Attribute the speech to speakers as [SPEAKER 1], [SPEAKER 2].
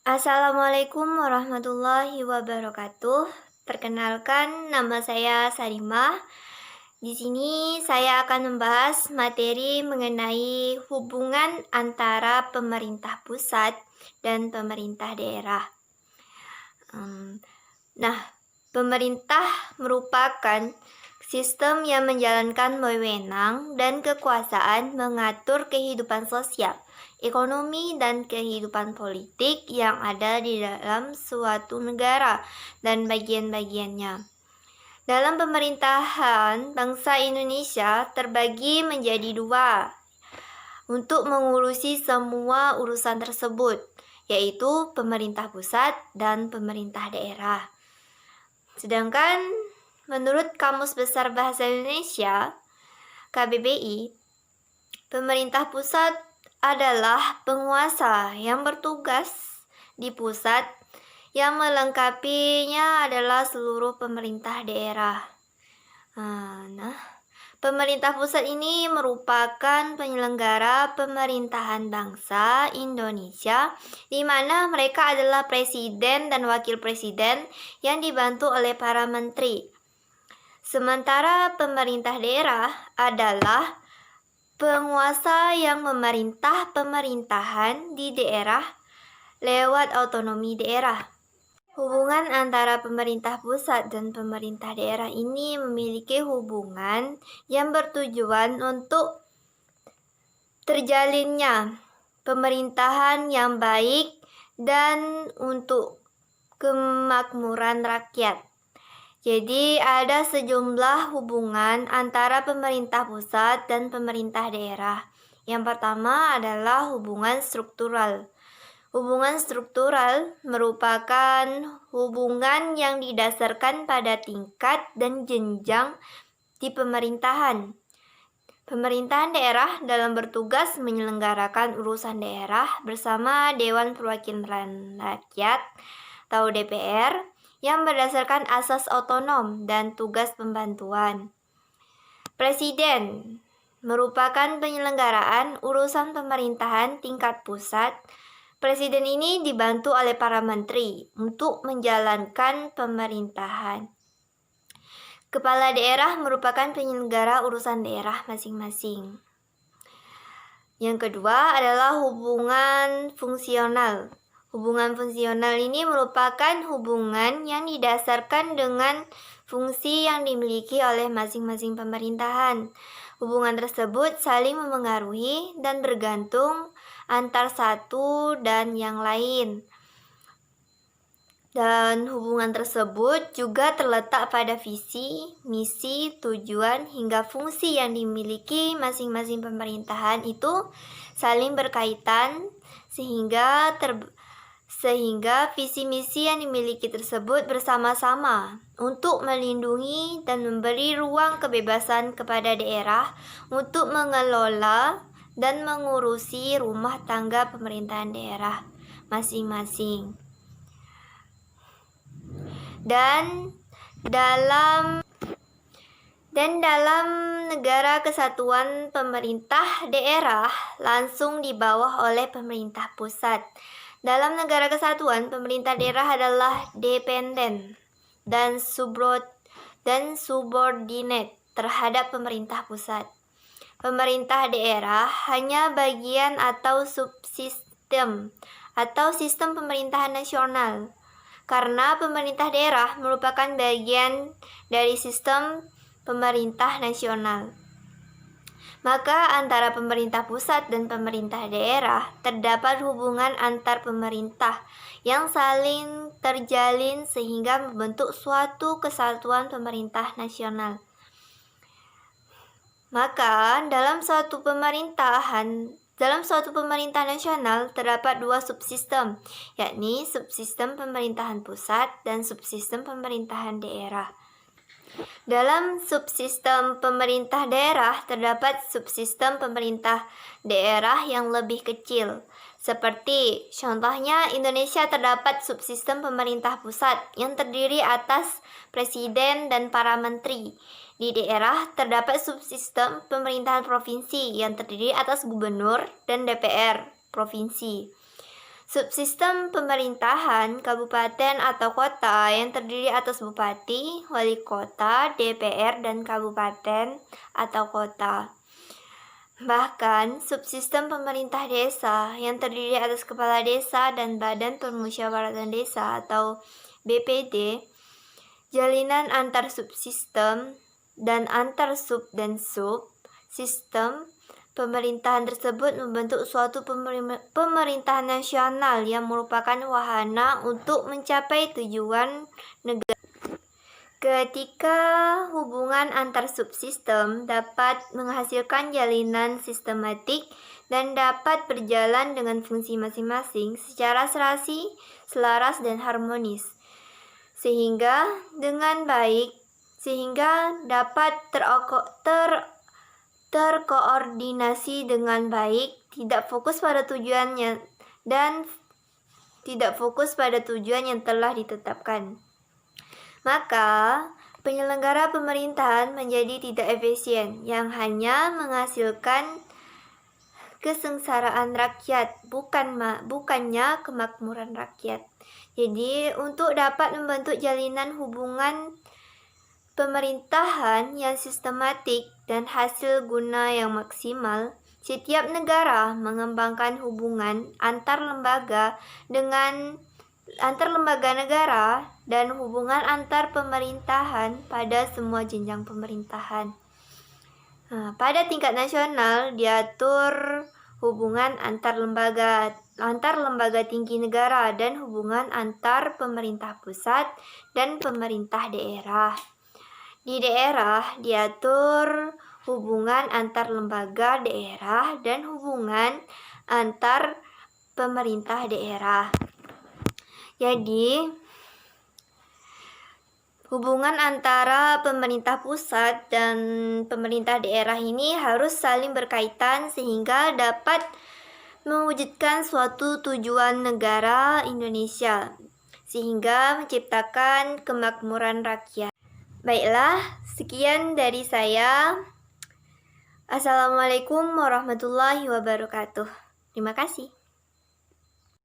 [SPEAKER 1] Assalamualaikum warahmatullahi wabarakatuh. Perkenalkan, nama saya Sarimah. Di sini saya akan membahas materi mengenai hubungan antara pemerintah pusat dan pemerintah daerah. Nah, pemerintah merupakan sistem yang menjalankan wewenang dan kekuasaan mengatur kehidupan sosial, ekonomi, dan kehidupan politik yang ada di dalam suatu negara dan bagian-bagiannya. Dalam pemerintahan, bangsa Indonesia terbagi menjadi dua untuk mengurusi semua urusan tersebut, yaitu pemerintah pusat dan pemerintah daerah. Sedangkan menurut Kamus Besar Bahasa Indonesia, KBBI, pemerintah pusat adalah penguasa yang bertugas di pusat, yang melengkapinya adalah seluruh pemerintah daerah. Pemerintah pusat ini merupakan penyelenggara pemerintahan bangsa Indonesia, di mana mereka adalah presiden dan wakil presiden yang dibantu oleh para menteri. Sementara pemerintah daerah adalah penguasa yang memerintah pemerintahan di daerah lewat otonomi daerah. Hubungan antara pemerintah pusat dan pemerintah daerah ini memiliki hubungan yang bertujuan untuk terjalinnya pemerintahan yang baik dan untuk kemakmuran rakyat. Jadi ada sejumlah hubungan antara pemerintah pusat dan pemerintah daerah. Yang pertama adalah hubungan struktural. Hubungan struktural merupakan hubungan yang didasarkan pada tingkat dan jenjang di pemerintahan. Pemerintahan daerah dalam bertugas menyelenggarakan urusan daerah bersama Dewan Perwakilan Rakyat atau DPR yang berdasarkan asas otonom dan tugas pembantuan. Presiden merupakan penyelenggaraan urusan pemerintahan tingkat pusat. Presiden ini dibantu oleh para menteri untuk menjalankan pemerintahan. Kepala daerah merupakan penyelenggara urusan daerah masing-masing. Yang kedua adalah hubungan fungsional. Hubungan fungsional ini merupakan hubungan yang didasarkan dengan fungsi yang dimiliki oleh masing-masing pemerintahan. Hubungan tersebut saling memengaruhi dan bergantung antar satu dan yang lain. Dan hubungan tersebut juga terletak pada visi, misi, tujuan, hingga fungsi yang dimiliki masing-masing pemerintahan itu saling berkaitan sehingga visi misi yang dimiliki tersebut bersama-sama untuk melindungi dan memberi ruang kebebasan kepada daerah untuk mengelola dan mengurusi rumah tangga pemerintahan daerah masing-masing. Dan dalam negara kesatuan, pemerintah daerah langsung di bawah oleh pemerintah pusat. Dalam negara kesatuan, pemerintah daerah adalah dependen dan subordinate terhadap pemerintah pusat. Pemerintah daerah hanya bagian atau subsistem atau sistem pemerintahan nasional, karena pemerintah daerah merupakan bagian dari sistem pemerintah nasional. Maka antara pemerintah pusat dan pemerintah daerah terdapat hubungan antar pemerintah yang saling terjalin sehingga membentuk suatu kesatuan pemerintah nasional. Maka dalam suatu pemerintahan nasional terdapat dua subsistem, yakni subsistem pemerintahan pusat dan subsistem pemerintahan daerah. Dalam subsistem pemerintah daerah terdapat subsistem pemerintah daerah yang lebih kecil. Seperti contohnya Indonesia terdapat subsistem pemerintah pusat yang terdiri atas presiden dan para menteri. Di daerah terdapat subsistem pemerintahan provinsi yang terdiri atas gubernur dan DPR provinsi. Subsistem pemerintahan kabupaten atau kota yang terdiri atas bupati, wali kota, DPR, dan kabupaten atau kota. Bahkan, subsistem pemerintah desa yang terdiri atas kepala desa dan badan permusyawaratan desa atau BPD, jalinan antar subsistem dan antar sub dan sub sistem pemerintahan tersebut membentuk suatu pemerintahan nasional yang merupakan wahana untuk mencapai tujuan negara. Ketika hubungan antar subsistem dapat menghasilkan jalinan sistematik dan dapat berjalan dengan fungsi masing-masing secara serasi, selaras, dan harmonis, sehingga dapat terkoordinasi dengan baik, tidak fokus pada tujuannya yang telah ditetapkan. Maka, penyelenggara pemerintahan menjadi tidak efisien, yang hanya menghasilkan kesengsaraan rakyat, bukannya kemakmuran rakyat. Jadi, untuk dapat membentuk jalinan hubungan pemerintahan yang sistematik dan hasil guna yang maksimal, setiap negara mengembangkan hubungan antar lembaga negara dan hubungan antar pemerintahan pada semua jenjang pemerintahan. Pada tingkat nasional diatur hubungan antar lembaga tinggi negara dan hubungan antar pemerintah pusat dan pemerintah daerah. Di daerah diatur hubungan antar lembaga daerah dan hubungan antar pemerintah daerah. Jadi, hubungan antara pemerintah pusat dan pemerintah daerah ini harus saling berkaitan sehingga dapat mewujudkan suatu tujuan negara Indonesia, sehingga menciptakan kemakmuran rakyat. Baiklah, sekian dari saya. Assalamualaikum warahmatullahi wabarakatuh. Terima kasih.